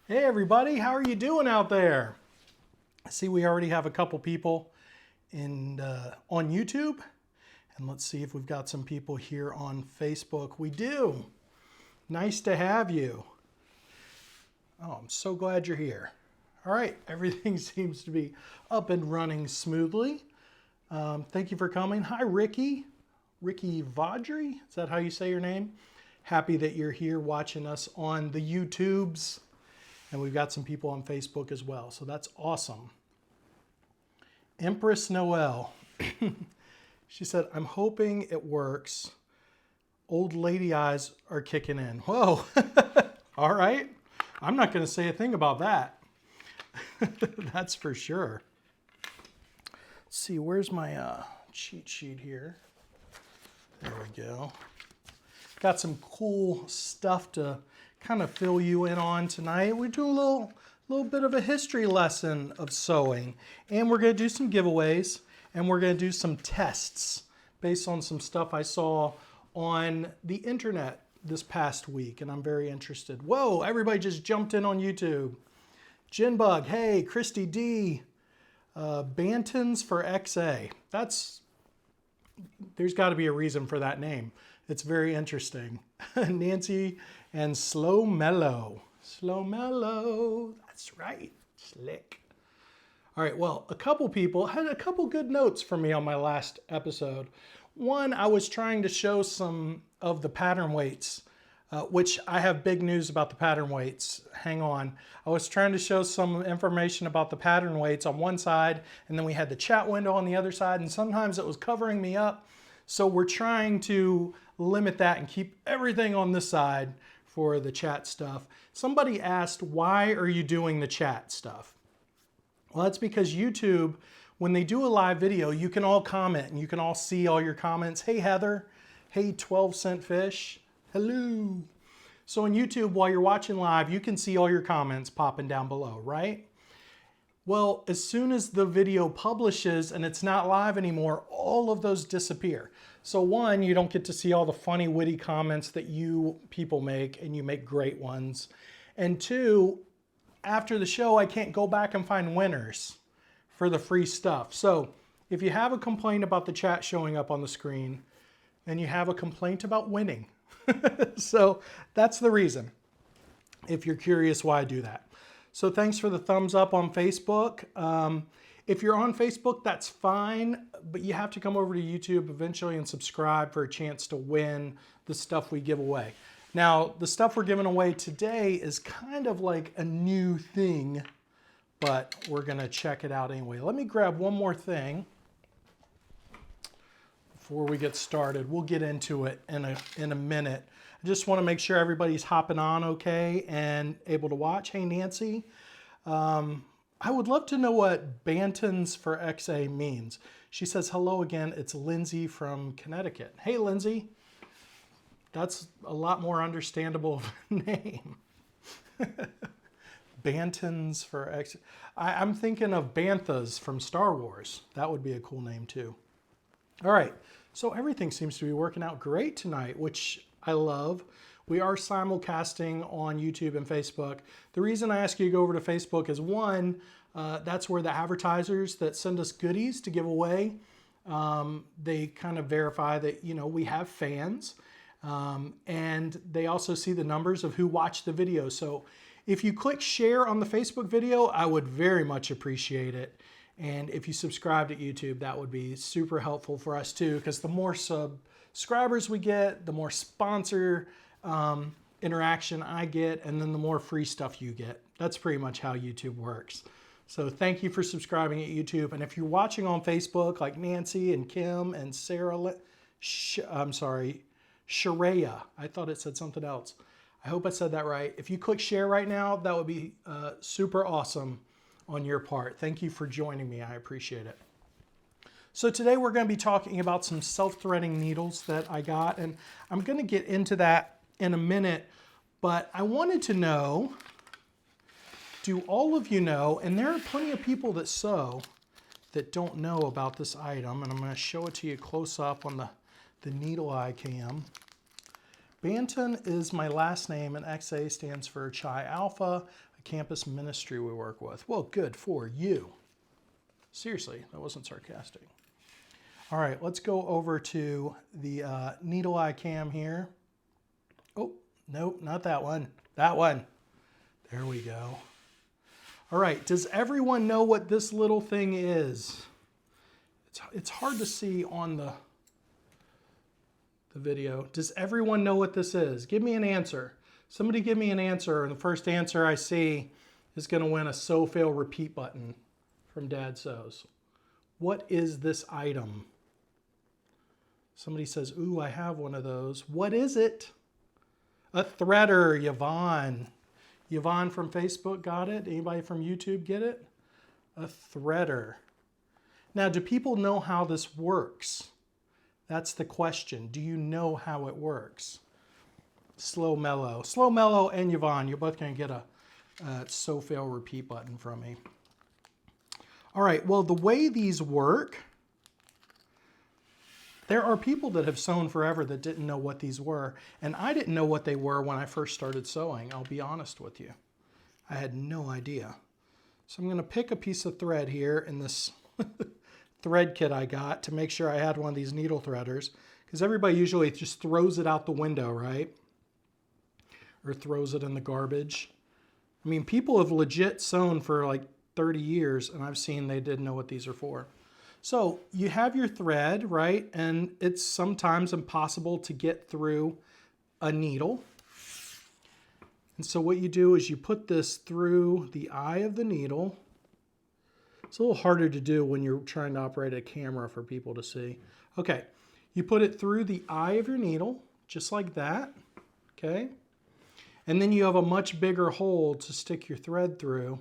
Hey everybody, how are you doing out there? I see we already have a couple people on YouTube, and let's see if we've got some people here on Facebook. We do. Nice to have you. Oh, I'm so glad you're here. All right, everything seems to be up and running smoothly. Thank you for coming. Hi, Ricky. Ricky Vaudry, is that how you say your name? Happy that you're here watching us on the YouTubes. And we've got some people on Facebook as well, so that's awesome. Empress Noel. She said, I'm hoping it works. Old lady eyes are kicking in. Whoa. All right. I'm not going to say a thing about that. That's for sure. Let's see, where's my cheat sheet here? There we go. Got some cool stuff to kind of fill you in on tonight. We do a little bit of a history lesson of sewing, and we're going to do some giveaways, and we're going to do some tests based on some stuff I saw on the internet this past week, and I'm very interested. Whoa, everybody just jumped in on YouTube. Jinbug, hey, Christy D, Bantons for XA. There's got to be a reason for that name. It's very interesting. Nancy and Slow Mellow. Slow Mellow. That's right. Slick. All right, well, a couple people had a couple good notes for me on my last episode. One, I was trying to show some of the pattern weights, which I have big news about the pattern weights. Hang on. I was trying to show some information about the pattern weights on one side, and then we had the chat window on the other side, and sometimes it was covering me up. So we're trying to limit that and keep everything on this side for the chat stuff. Somebody asked, why are you doing the chat stuff? Well, that's because YouTube, when they do a live video, you can all comment and you can all see all your comments. Hey, Heather. Hey, 12-cent fish. Hello. So on YouTube, while you're watching live, you can see all your comments popping down below, right? Well, as soon as the video publishes and it's not live anymore, all of those disappear. So one, you don't get to see all the funny, witty comments that you people make, and you make great ones. And two, after the show, I can't go back and find winners for the free stuff. So if you have a complaint about the chat showing up on the screen, then you have a complaint about winning. So that's the reason, if you're curious why I do that. So thanks for the thumbs up on Facebook. If you're on Facebook, that's fine, but you have to come over to YouTube eventually and subscribe for a chance to win the stuff we give away. Now, the stuff we're giving away today is kind of like a new thing, but we're gonna check it out anyway. Let me grab one more thing before we get started. We'll get into it in a minute. I just want to make sure everybody's hopping on okay and able to watch. Hey, Nancy. I would love to know what Bantons for XA means. She says, hello again. It's Lindsay from Connecticut. Hey, Lindsay. That's a lot more understandable of a name. Bantons for XA. I'm thinking of Banthas from Star Wars. That would be a cool name too. All right. So everything seems to be working out great tonight, which I love. We are simulcasting on YouTube and Facebook. The reason I ask you to go over to Facebook is one, that's where the advertisers that send us goodies to give away, they kind of verify that, you know, we have fans, and they also see the numbers of who watched the video. So if you click share on the Facebook video, I would very much appreciate it. And if you subscribe to YouTube, that would be super helpful for us too, because the more subscribers we get, the more sponsor interaction I get, and then the more free stuff you get. That's pretty much how YouTube works. So thank you for subscribing at YouTube. And if you're watching on Facebook, like Nancy and Kim and Sarah, Shareya, I thought it said something else. I hope I said that right. If you click share right now, that would be super awesome on your part. Thank you for joining me. I appreciate it. So today we're going to be talking about some self-threading needles that I got, and I'm going to get into that in a minute, but I wanted to know, do all of you know, and there are plenty of people that sew that don't know about this item, and I'm going to show it to you close up on the needle eye cam. Banton is my last name, and XA stands for Chi Alpha. a campus ministry we work with. Well, good for you. Seriously, that wasn't sarcastic. All right, let's go over to the needle eye cam here. Oh, no, not that one. That one. There we go. All right, does everyone know what this little thing is? It's hard to see on the video. Does everyone know what this is? Give me an answer. Somebody give me an answer, and the first answer I see is going to win a So Fail Repeat button from DadSews. What is this item? Somebody says, ooh, I have one of those. What is it? A threader, Yvonne. Yvonne from Facebook got it? Anybody from YouTube get it? A threader. Now, do people know how this works? That's the question. Do you know how it works? Slow Mellow. Slow Mellow and Yvonne, you're both going to get a So Fail Repeat button from me. All right, well, the way these work, there are people that have sewn forever that didn't know what these were, and I didn't know what they were when I first started sewing, I'll be honest with you. I had no idea. So I'm going to pick a piece of thread here in this thread kit I got to make sure I had one of these needle threaders, because everybody usually just throws it out the window, right? Or throws it in the garbage. I mean, people have legit sewn for like 30 years, and I've seen they didn't know what these are for. So you have your thread, right? And it's sometimes impossible to get through a needle. And so what you do is you put this through the eye of the needle. It's a little harder to do when you're trying to operate a camera for people to see. Okay, you put it through the eye of your needle, just like that, okay? And then you have a much bigger hole to stick your thread through.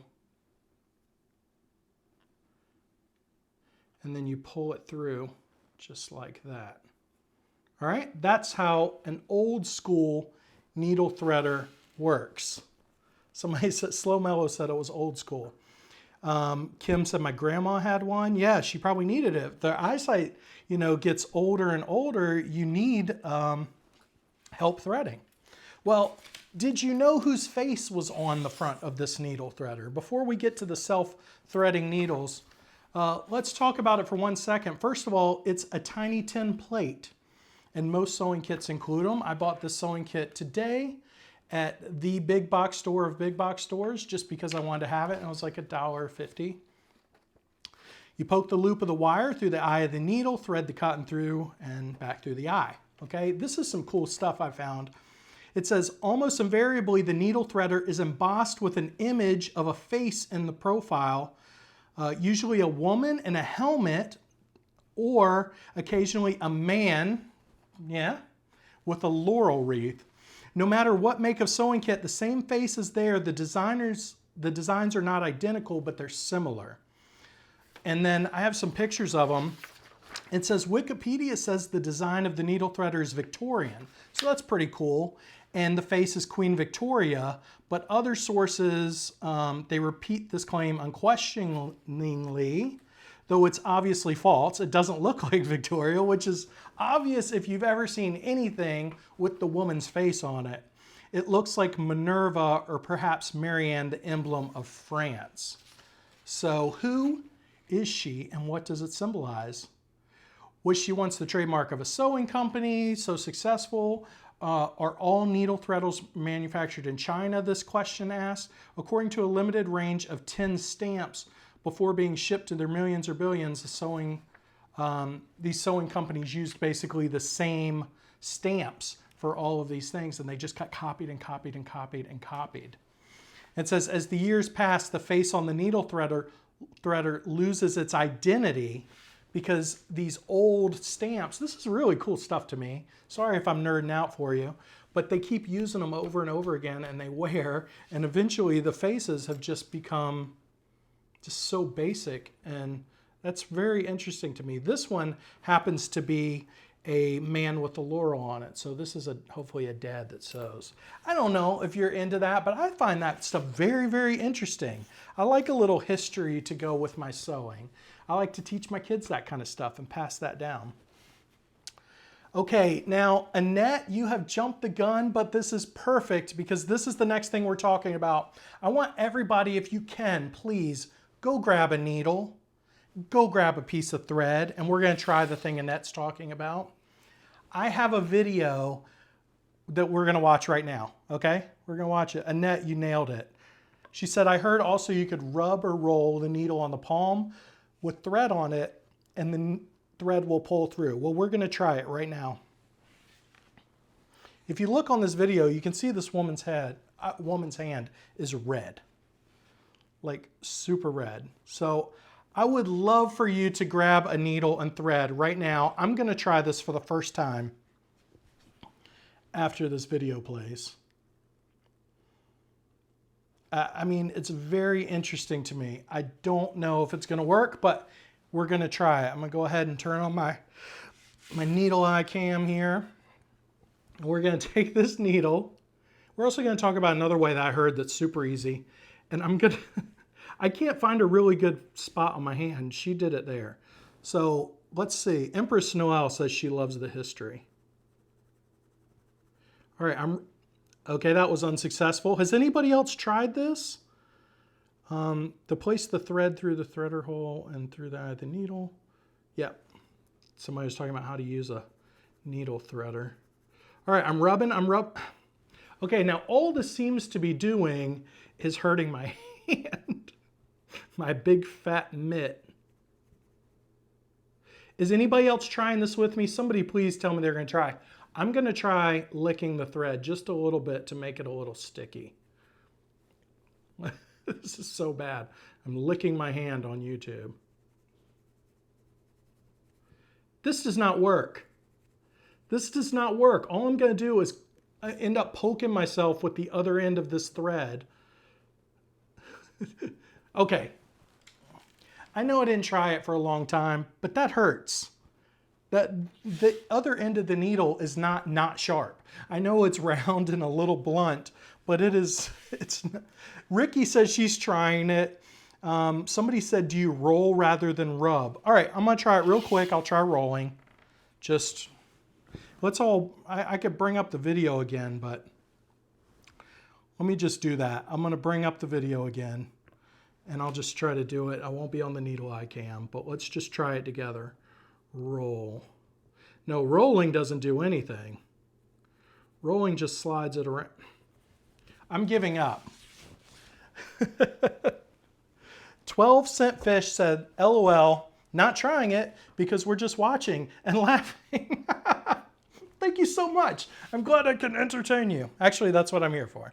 And then you pull it through just like that. All right, that's how an old school needle threader works. Somebody said, Slow Mellow said it was old school. Kim said my grandma had one. Yeah, she probably needed it. The eyesight, gets older and older. You need help threading. Well, did you know whose face was on the front of this needle threader? Before we get to the self-threading needles, let's talk about it for 1 second. First of all, it's a tiny tin plate, and most sewing kits include them. I bought this sewing kit today at the big box store of big box stores just because I wanted to have it, and it was like $1.50. You poke the loop of the wire through the eye of the needle, thread the cotton through, and back through the eye. Okay, this is some cool stuff I found. It says, almost invariably, the needle threader is embossed with an image of a face in the profile, usually a woman in a helmet, or occasionally a man, with a laurel wreath. No matter what make of sewing kit, the same face is there. The designs are not identical, but they're similar. And then I have some pictures of them. It says, Wikipedia says the design of the needle threader is Victorian. So that's pretty cool. And the face is Queen Victoria, but other sources, they repeat this claim unquestioningly, though it's obviously false. It doesn't look like Victoria, which is obvious if you've ever seen anything with the woman's face on it. It looks like Minerva or perhaps Marianne, the emblem of France. So who is she and what does it symbolize? Was she once the trademark of a sewing company, so successful? Are all needle threaders manufactured in China, this question asks? According to a limited range of 10 stamps, before being shipped to their millions or billions, these sewing companies used basically the same stamps for all of these things, and they just got copied and copied and copied and copied. It says, as the years pass, the face on the needle threader loses its identity because these old stamps, this is really cool stuff to me. Sorry if I'm nerding out for you, but they keep using them over and over again, and they wear, and eventually the faces have just become just so basic, and that's very interesting to me. This one happens to be a man with a laurel on it, so this is hopefully a dad that sews. I don't know if you're into that, but I find that stuff very, very interesting. I like a little history to go with my sewing. I like to teach my kids that kind of stuff and pass that down. Okay, now Annette, you have jumped the gun, but this is perfect because this is the next thing we're talking about. I want everybody, if you can, please go grab a needle, go grab a piece of thread, and we're going to try the thing Annette's talking about. I have a video that we're going to watch right now, okay? We're going to watch it. Annette, you nailed it. She said, I heard also you could rub or roll the needle on the palm with thread on it, and the thread will pull through. Well, we're going to try it right now. If you look on this video, you can see this woman's hand is red, like super red. So I would love for you to grab a needle and thread right now. I'm going to try this for the first time after this video plays. I mean, it's very interesting to me. I don't know if it's going to work, but we're going to try it. I'm going to go ahead and turn on my needle eye cam here. We're going to take this needle. We're also going to talk about another way that I heard that's super easy. And I'm going to, I can't find a really good spot on my hand. She did it there. So let's see. Empress Noel says she loves the history. All right, okay, that was unsuccessful. Has anybody else tried this? To place the thread through the threader hole and through the eye of the needle. Yep. Somebody was talking about how to use a needle threader. All right, I'm rubbing. Okay, now all this seems to be doing is hurting my hand. My big fat mitt. Is anybody else trying this with me? Somebody please tell me they're going to try. I'm going to try licking the thread just a little bit to make it a little sticky. This is so bad. I'm licking my hand on YouTube. This does not work. This does not work. All I'm going to do is end up poking myself with the other end of this thread. Okay. I know I didn't try it for a long time, but that hurts. The other end of the needle is not sharp. I know it's round and a little blunt, but it's not. Ricky says she's trying it. Somebody said, do you roll rather than rub? All right, I'm going to try it real quick. I'll try rolling. Just, I could bring up the video again, but let me just do that. I'm going to bring up the video again, and I'll just try to do it. I won't be on the needle eye cam, but let's just try it together. Roll. No, rolling doesn't do anything. Rolling just slides it around. I'm giving up. 12-cent fish said, LOL, not trying it because we're just watching and laughing. Thank you so much. I'm glad I can entertain you. Actually, that's what I'm here for.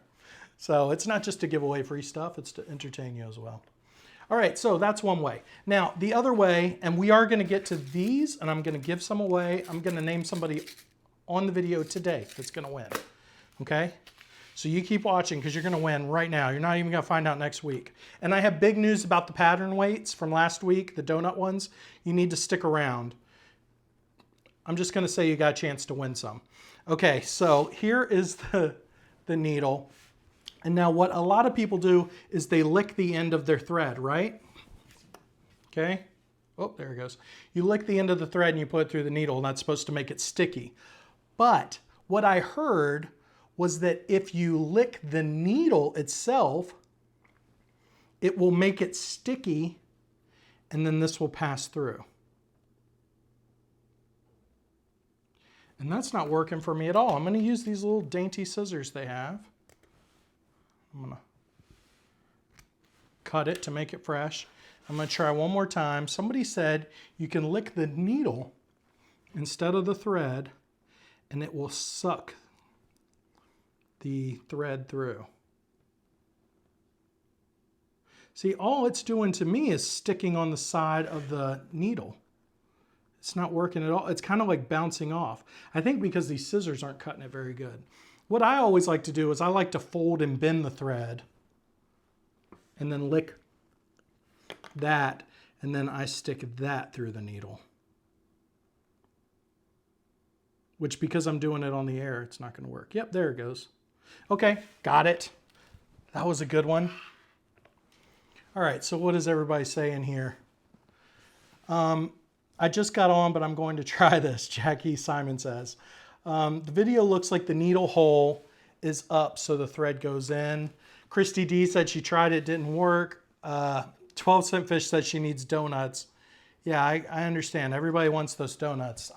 So it's not just to give away free stuff, it's to entertain you as well. All right, so that's one way. Now, the other way, and we are going to get to these, and I'm going to give some away. I'm going to name somebody on the video today that's going to win, okay? So you keep watching because you're going to win right now. You're not even going to find out next week. And I have big news about the pattern weights from last week, the donut ones. You need to stick around. I'm just going to say you got a chance to win some. Okay, so here is the needle. And now what a lot of people do is they lick the end of their thread, right? Okay. Oh, there it goes. You lick the end of the thread and you put it through the needle, and that's supposed to make it sticky. But what I heard was that if you lick the needle itself, it will make it sticky, and then this will pass through. And that's not working for me at all. I'm going to use these little dainty scissors they have. I'm going to cut it to make it fresh. I'm going to try one more time. Somebody said you can lick the needle instead of the thread, and it will suck the thread through. See, all it's doing to me is sticking on the side of the needle. It's not working at all. It's kind of like bouncing off. I think because these scissors aren't cutting it very good. What I always like to do is I like to fold and bend the thread and then lick that, and then I stick that through the needle. Which, because I'm doing it on the air, it's not going to work. Yep, there it goes. Okay, got it. That was a good one. All right, so what is everybody saying here? I just got on, but I'm going to try this, Jackie Simon says. The video looks like the needle hole is up, so the thread goes in. Christy D said she tried it, didn't work. 12-cent fish said she needs donuts. Yeah, I understand. Everybody wants those donuts.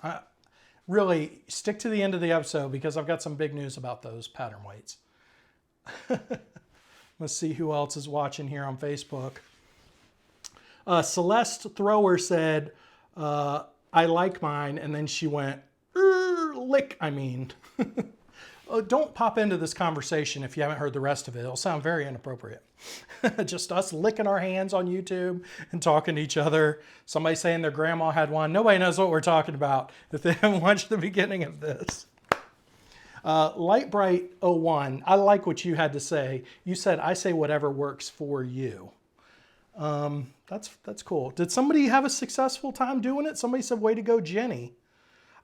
Really, stick to the end of the episode because I've got some big news about those pattern weights. Let's see who else is watching here on Facebook. Celeste Thrower said, I like mine, and then she went, lick, I mean. Don't pop into this conversation if you haven't heard the rest of it. It'll sound very inappropriate. Just us licking our hands on YouTube and talking to each other. Somebody saying their grandma had one. Nobody knows what we're talking about if they haven't watched the beginning of this. Lightbright01, I like what you had to say. You said, I say whatever works for you. That's cool. Did somebody have a successful time doing it? Somebody said, way to go, Jenny.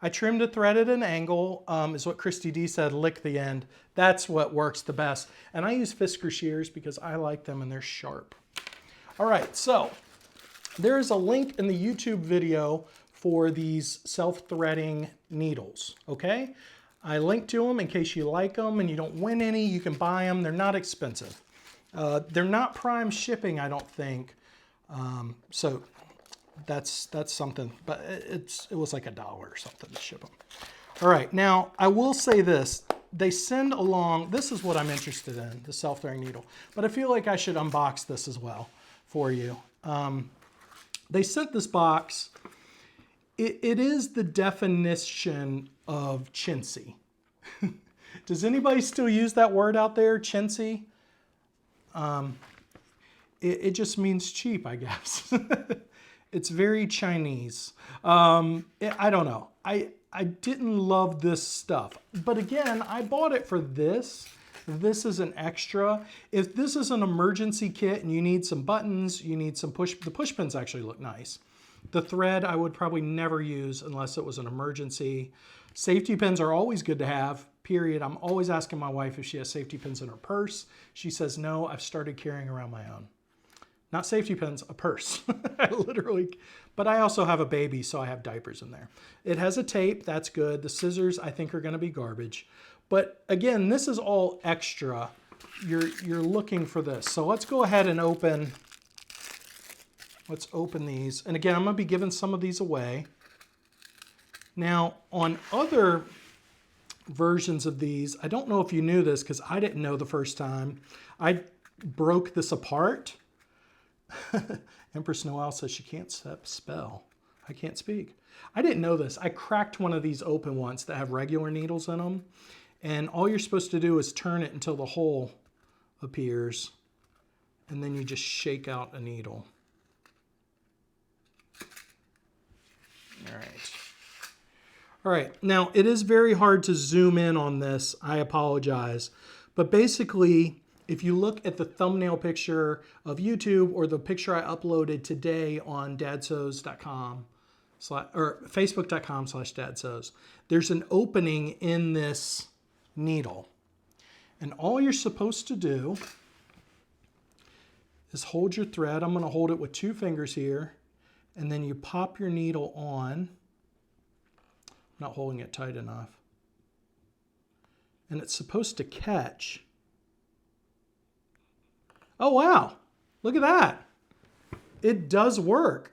I trimmed a thread at an angle, is what Christy D said, lick the end. That's what works the best. And I use Fisker shears because I like them and they're sharp. All right, so there is a link in the YouTube video for these self-threading needles, okay? I linked to them in case you like them and you don't win any, you can buy them. They're not expensive. They're not prime shipping, I don't think. So that's something, but it was like $1 or something to ship them. All right, now I will say this. They send along, this is what I'm interested in, the self-threading needle, but I feel like I should unbox this as well for you. They sent this box. It is the definition of chintzy. Does anybody still use that word out there, chintzy? It just means cheap, I guess. It's very Chinese. I don't know. I didn't love this stuff. But again, I bought it for this. This is an extra. If this is an emergency kit and you need some buttons, you need some the push pins actually look nice. The thread I would probably never use unless it was an emergency. Safety pins are always good to have, period. I'm always asking my wife if she has safety pins in her purse. She says, no, I've started carrying around my own. Not safety pins, a purse. Literally. But I also have a baby, so I have diapers in there. It has a tape, that's good. The scissors, I think, are gonna be garbage. But again, this is all extra. You're looking for this. So let's go ahead and let's open these. And again, I'm gonna be giving some of these away. Now, on other versions of these, I don't know if you knew this because I didn't know the first time. I broke this apart. Empress Noel says she can't spell. I can't speak. I didn't know this. I cracked one of these open once that have regular needles in them. And all you're supposed to do is turn it until the hole appears. And then you just shake out a needle. All right. All right. Now, it is very hard to zoom in on this. I apologize. But basically, if you look at the thumbnail picture of YouTube or the picture I uploaded today on dadsews.com or facebook.com/dadsews, there's an opening in this needle. And all you're supposed to do is hold your thread. I'm going to hold it with 2 fingers here. And then you pop your needle on. I'm not holding it tight enough. And it's supposed to catch. Oh, wow. Look at that. It does work.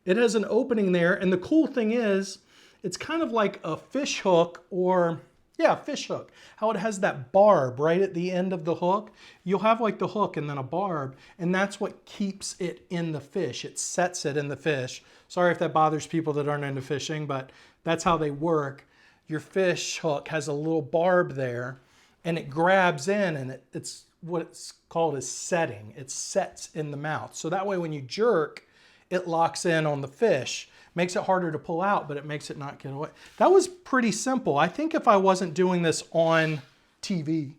It has an opening there. And the cool thing is, it's kind of like a fish hook or, yeah, fish hook. How it has that barb right at the end of the hook. You'll have like the hook and then a barb. And that's what keeps it in the fish. It sets it in the fish. Sorry if that bothers people that aren't into fishing, but that's how they work. Your fish hook has a little barb there and it grabs in and it's what it's called is setting. It sets in the mouth. So that way when you jerk, it locks in on the fish. Makes it harder to pull out, but it makes it not get away. That was pretty simple. I think if I wasn't doing this on TV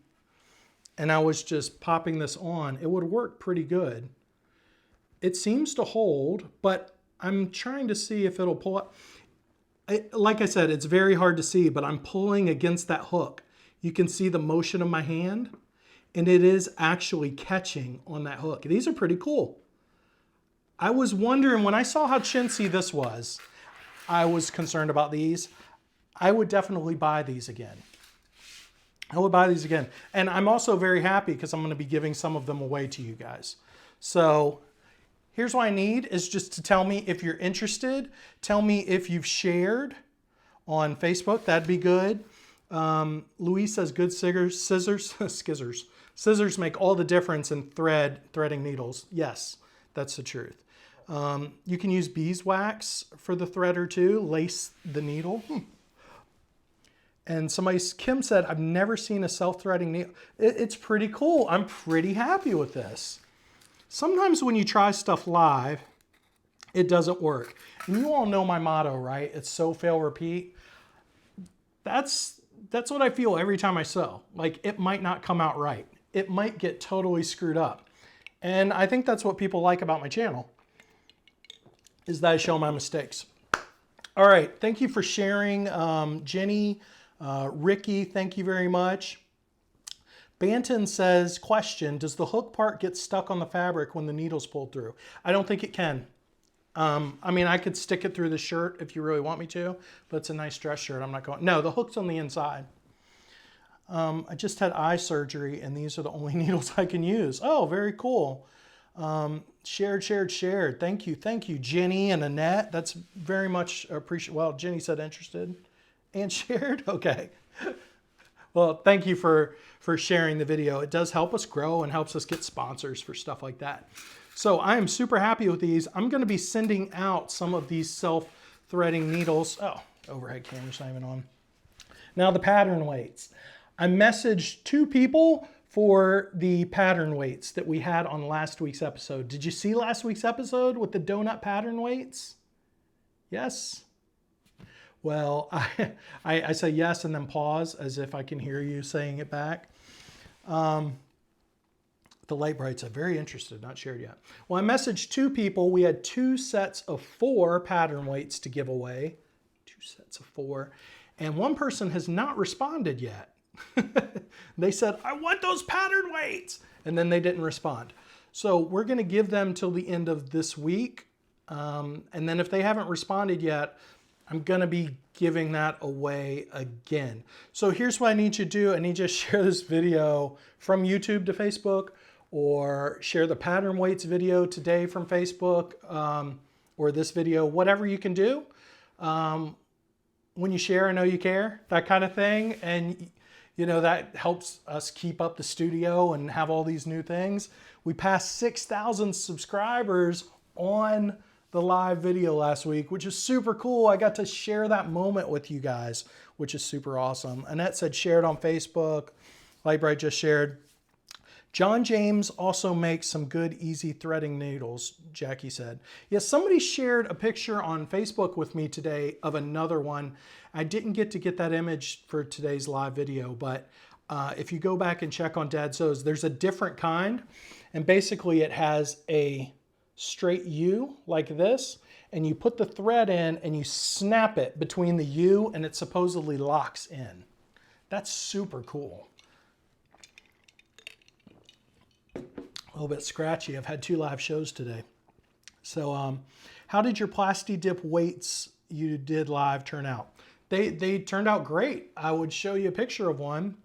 and I was just popping this on, it would work pretty good. It seems to hold, but I'm trying to see if it'll pull up. Like I said, it's very hard to see, but I'm pulling against that hook. You can see the motion of my hand. And it is actually catching on that hook. These are pretty cool. I was wondering, when I saw how chintzy this was, I was concerned about these. I would definitely buy these again. I would buy these again. And I'm also very happy because I'm going to be giving some of them away to you guys. So here's what I need is just to tell me if you're interested. Tell me if you've shared on Facebook. That'd be good. Louise says good scissors, skizzers. Scissors make all the difference in threading needles. Yes, that's the truth. You can use beeswax for the threader too. Lace the needle. And Kim said, I've never seen a self-threading needle. It's pretty cool. I'm pretty happy with this. Sometimes when you try stuff live, it doesn't work. And you all know my motto, right? It's sow, fail, repeat. That's what I feel every time I sew. Like, it might not come out right. It might get totally screwed up. And I think that's what people like about my channel, is that I show my mistakes. All right, thank you for sharing, Jenny. Ricky, thank you very much. Banton says, question, does the hook part get stuck on the fabric when the needle's pulled through? I don't think it can. I mean, I could stick it through the shirt if you really want me to, but it's a nice dress shirt. I'm not going, no, the hook's on the inside. I just had eye surgery and these are the only needles I can use. Oh, very cool. Shared. Thank you, Jenny and Annette. That's very much appreciated. Well, Jenny said interested and shared. Okay. Well, thank you for sharing the video. It does help us grow and helps us get sponsors for stuff like that. So I am super happy with these. I'm going to be sending out some of these self-threading needles. Oh, overhead camera's not even on. Now the pattern weights. I messaged 2 people for the pattern weights that we had on last week's episode. Did you see last week's episode with the donut pattern weights? Yes? Well, I say yes and then pause as if I can hear you saying it back. The light brights are very interested, not shared yet. Well, I messaged 2 people. We had 2 sets of 4 pattern weights to give away. 2 sets of 4. And one person has not responded yet. They said, I want those pattern weights. And then they didn't respond. So we're going to give them till the end of this week. And then if they haven't responded yet, I'm going to be giving that away again. So here's what I need you to do. I need you to share this video from YouTube to Facebook, or share the pattern weights video today from Facebook, or this video, whatever you can do. When you share, I know you care, that kind of thing. And you know, that helps us keep up the studio and have all these new things. We passed 6,000 subscribers on the live video last week, which is super cool. I got to share that moment with you guys, which is super awesome. Annette said shared on Facebook. Lightbright just shared. John James also makes some good, easy threading needles, Jackie said. Yes, somebody shared a picture on Facebook with me today of another one. I didn't get to get that image for today's live video, but if you go back and check on DadSews, there's a different kind. And basically it has a straight U like this, and you put the thread in and you snap it between the U and it supposedly locks in. That's super cool. A little bit scratchy. I've had 2 live shows today. So how did your Plasti Dip weights you did live turn out? They turned out great. I would show you a picture of one,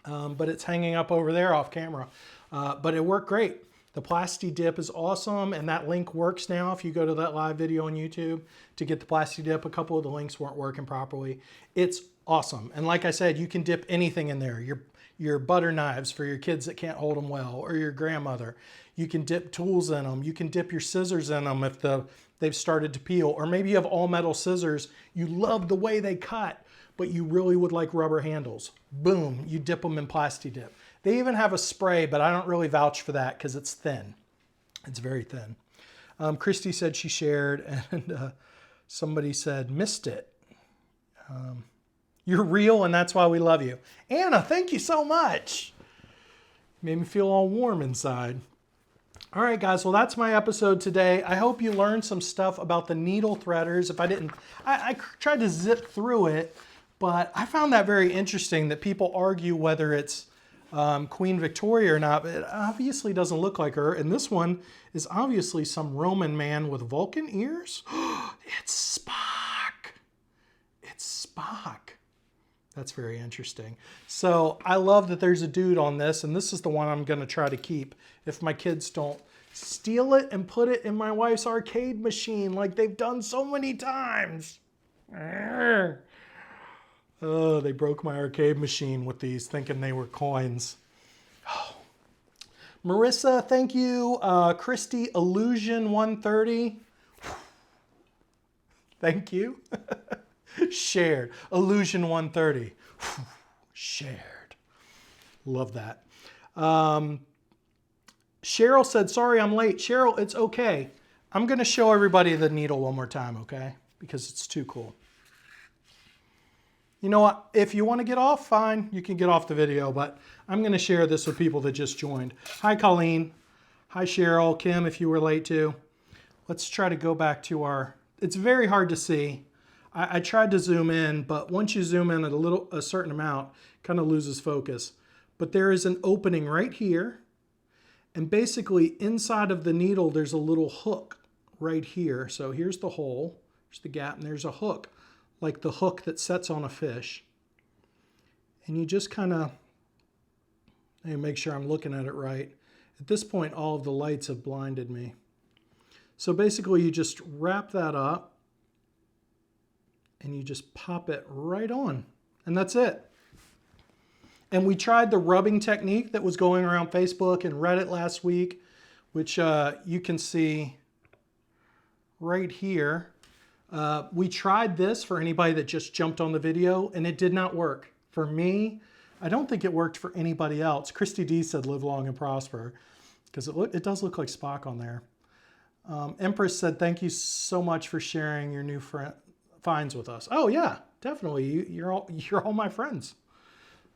but it's hanging up over there off camera. But it worked great. The Plasti Dip is awesome, and that link works now. If you go to that live video on YouTube to get the Plasti Dip, a couple of the links weren't working properly. It's awesome. And like I said, you can dip anything in there. Your butter knives for your kids that can't hold them well, or your grandmother. You can dip tools in them. You can dip your scissors in them if they've started to peel. Or maybe you have all metal scissors. You love the way they cut, but you really would like rubber handles. Boom, you dip them in Plasti Dip. They even have a spray, but I don't really vouch for that because it's thin. It's very thin. Christy said she shared, and somebody said, missed it. You're real, and that's why we love you. Anna, thank you so much. Made me feel all warm inside. All right, guys, well, that's my episode today. I hope you learned some stuff about the needle threaders. If I didn't, I tried to zip through it, but I found that very interesting that people argue whether it's Queen Victoria or not, but it obviously doesn't look like her. And this one is obviously some Roman man with Vulcan ears. It's Spock. It's Spock. That's very interesting. So I love that there's a dude on this, and this is the one I'm going to try to keep if my kids don't steal it and put it in my wife's arcade machine like they've done so many times. Oh, they broke my arcade machine with these, thinking they were coins. Oh. Marissa, thank you. Christy, Illusion 130. Thank you. Shared. Illusion 130. Shared. Love that. Cheryl said, sorry I'm late. Cheryl, it's okay. I'm going to show everybody the needle one more time, okay? Because it's too cool. You know what? If you want to get off, fine. You can get off the video, but I'm going to share this with people that just joined. Hi, Colleen. Hi, Cheryl. Kim, if you were late too. Let's try to go back to our... It's very hard to see. I tried to zoom in, but once you zoom in at a certain amount, it kind of loses focus. But there is an opening right here. And basically inside of the needle, there's a little hook right here. So here's the hole, here's the gap, and there's a hook, like the hook that sets on a fish. And you just kind of, make sure I'm looking at it right. At this point, all of the lights have blinded me. So basically you just wrap that up and you just pop it right on, and that's it. And we tried the rubbing technique that was going around Facebook and Reddit last week, which you can see right here. We tried this for anybody that just jumped on the video, and it did not work. For me, I don't think it worked for anybody else. Christy D said live long and prosper, because it does look like Spock on there. Empress said, thank you so much for sharing your new finds with us. Oh yeah, definitely. You're all my friends.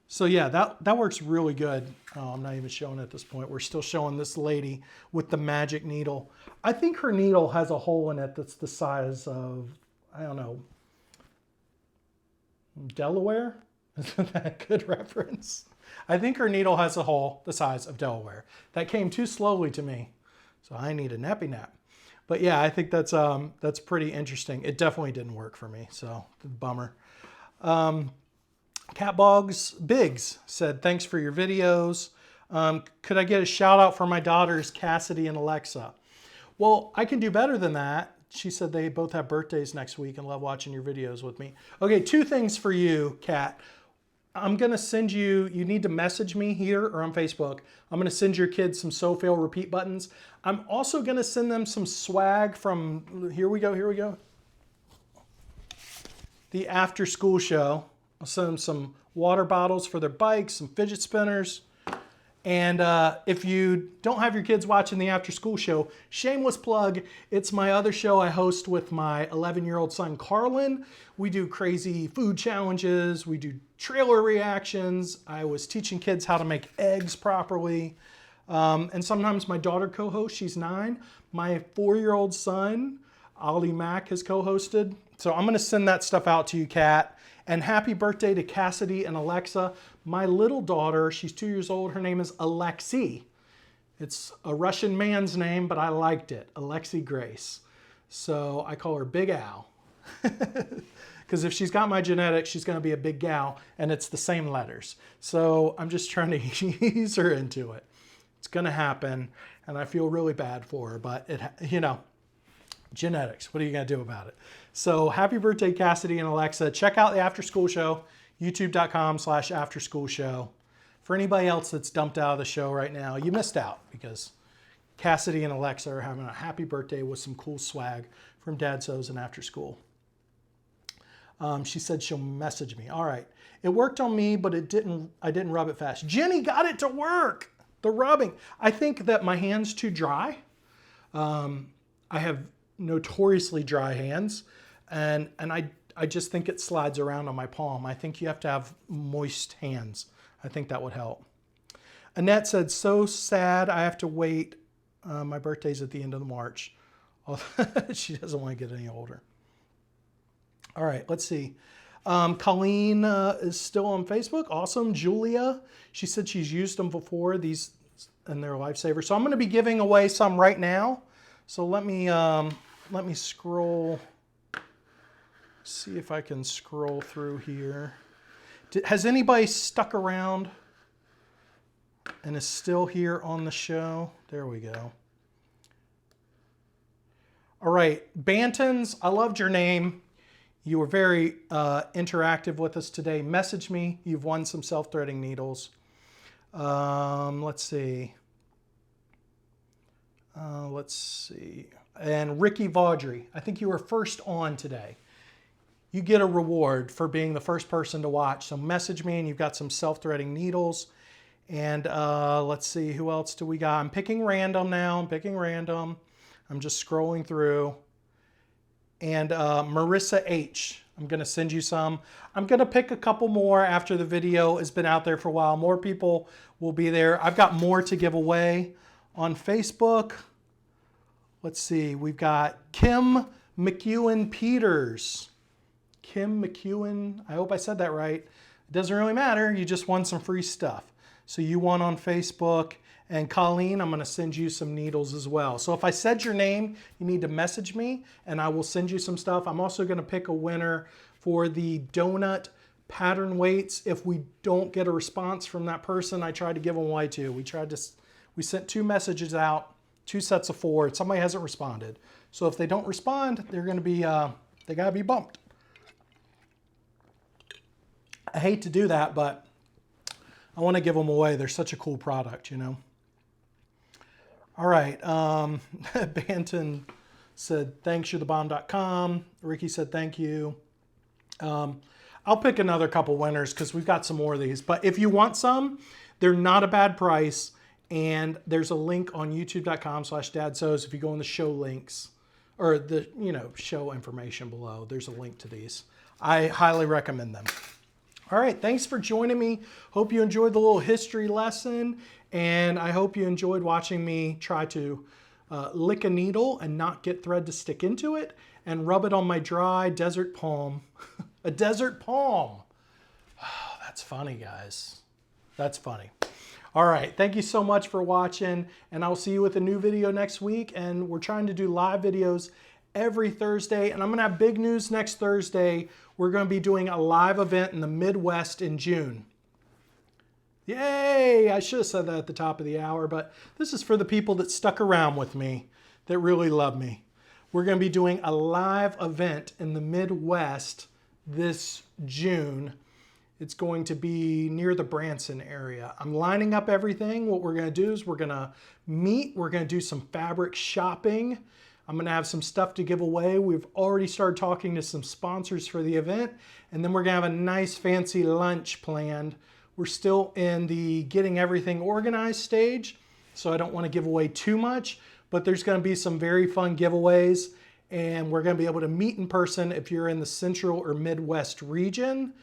So yeah, that works really good. Oh, I'm not even showing it at this point. We're still showing this lady with the magic needle. I think her needle has a hole in it that's the size of, I don't know, Delaware? Isn't that a good reference? I think her needle has a hole the size of Delaware. That came too slowly to me, so I need a nappy nap. But yeah, I think that's pretty interesting. It definitely didn't work for me, so bummer. Catbogs Biggs said, thanks for your videos. Could I get a shout out for my daughters, Cassidy and Alexa? Well, I can do better than that. She said they both have birthdays next week and love watching your videos with me. Okay, 2 things for you, Kat. I'm going to send you need to message me here or on Facebook. I'm going to send your kids some so-fail repeat buttons. I'm also going to send them some swag from, here we go. The after school show. I'll send them some water bottles for their bikes, some fidget spinners. And if you don't have your kids watching the after school show, shameless plug, it's my other show I host with my 11-year-old son, Carlin. We do crazy food challenges. We do trailer reactions. I was teaching kids how to make eggs properly. And sometimes my daughter co-hosts, she's 9. My 4-year-old son, Ollie Mack, has co-hosted. So I'm gonna send that stuff out to you, Kat. And happy birthday to Cassidy and Alexa. My little daughter, she's 2 years old, her name is Alexei. It's a Russian man's name, but I liked it, Alexei Grace. So I call her Big Al. Because if she's got my genetics, she's gonna be a big gal, and it's the same letters. So I'm just trying to ease her into it. It's gonna happen, and I feel really bad for her, but genetics, what are you gonna do about it? So happy birthday, Cassidy and Alexa. Check out the after school show, youtube.com/afterschoolshow. For anybody else that's dumped out of the show right now, you missed out because Cassidy and Alexa are having a happy birthday with some cool swag from DadSews and After School. She said she'll message me. All right. It worked on me, but I didn't rub it fast. Jenny got it to work. The rubbing. I think that my hand's too dry. I have notoriously dry hands, and I just think it slides around on my palm. I think you have to have moist hands. I think that would help. Annette said, so sad I have to wait. My birthday's at the end of March. She doesn't want to get any older. All right, let's see. Colleen is still on Facebook. Awesome. Julia, she said she's used them before, these, and they're lifesavers. So I'm going to be giving away some right now. So let me scroll, see if I can scroll through here. Has anybody stuck around and is still here on the show? There we go. All right, Bantons, I loved your name. You were very interactive with us today. Message me. You've won some self-threading needles. Let's see. And Ricky Vaudry, I think you were first on today. You get a reward for being the first person to watch. So message me and you've got some self-threading needles. And let's see, who else do we got? I'm picking random now. I'm just scrolling through. And Marissa H, I'm going to send you some. I'm going to pick a couple more after the video has been out there for a while. More people will be there. I've got more to give away on Facebook. Let's see, we've got Kim McEwen Peters. Kim McEwen, I hope I said that right. It doesn't really matter, you just won some free stuff. So you won on Facebook. And Colleen, I'm going to send you some needles as well. So if I said your name, you need to message me and I will send you some stuff. I'm also going to pick a winner for the donut pattern weights. If we don't get a response from that person, I try to give them away too. We sent 2 messages out, 2 sets of 4. Somebody hasn't responded. So if they don't respond, they're going to be, they got to be bumped. I hate to do that, but I want to give them away. They're such a cool product, you know. All right, Banton said, thanks, you'rethebomb.com. Ricky said, thank you. I'll pick another couple winners because we've got some more of these. But if you want some, they're not a bad price. And there's a link on youtube.com/DadSews. If you go in the show links, or the show information below, there's a link to these. I highly recommend them. All right, thanks for joining me. Hope you enjoyed the little history lesson, and I hope you enjoyed watching me try to lick a needle and not get thread to stick into it and rub it on my dry desert palm. A desert palm. Oh, that's funny, guys. That's funny. All right, thank you so much for watching, and I'll see you with a new video next week. And we're trying to do live videos every Thursday, and I'm gonna have big news next Thursday. We're gonna be doing a live event in the Midwest in June. Yay! I should have said that at the top of the hour, but this is for the people that stuck around with me, that really love me. We're gonna be doing a live event in the Midwest this June. It's going to be near the Branson area. I'm lining up everything. What we're gonna do is we're gonna meet, we're gonna do some fabric shopping. I'm gonna have some stuff to give away. We've already started talking to some sponsors for the event, and then we're gonna have a nice fancy lunch planned. We're still in the getting everything organized stage, so I don't wanna give away too much, but there's gonna be some very fun giveaways, and we're gonna be able to meet in person if you're in the Central or Midwest region.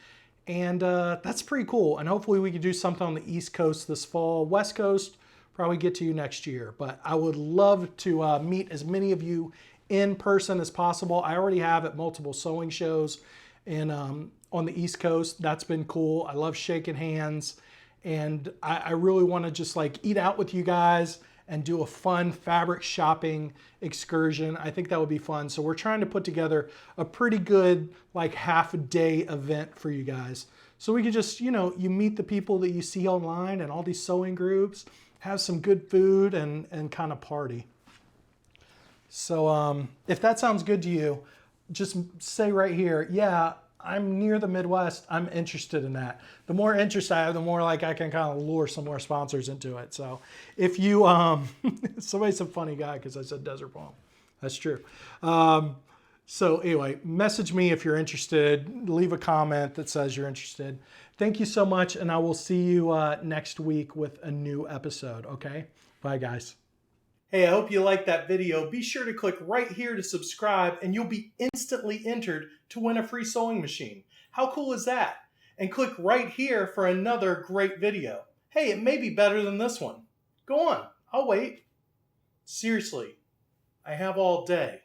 And that's pretty cool. And hopefully we can do something on the East Coast this fall. West Coast, probably get to you next year. But I would love to meet as many of you in person as possible. I already have at multiple sewing shows and on the East Coast. That's been cool. I love shaking hands. And I really want to just like eat out with you guys and do a fun fabric shopping excursion. I think that would be fun. So we're trying to put together a pretty good like half-a-day event for you guys. So we can just, you meet the people that you see online and all these sewing groups, have some good food and kind of party. So if that sounds good to you, just say right here, yeah, I'm near the Midwest. I'm interested in that. The more interest I have, the more like I can kind of lure some more sponsors into it. So if you, somebody's a funny guy because I said desert palm. That's true. So anyway, message me if you're interested. Leave a comment that says you're interested. Thank you so much, and I will see you next week with a new episode, okay? Bye, guys. Hey, I hope you liked that video. Be sure to click right here to subscribe, and you'll be instantly entered to win a free sewing machine. How cool is that? And click right here for another great video. Hey, it may be better than this one. Go on, I'll wait. Seriously, I have all day.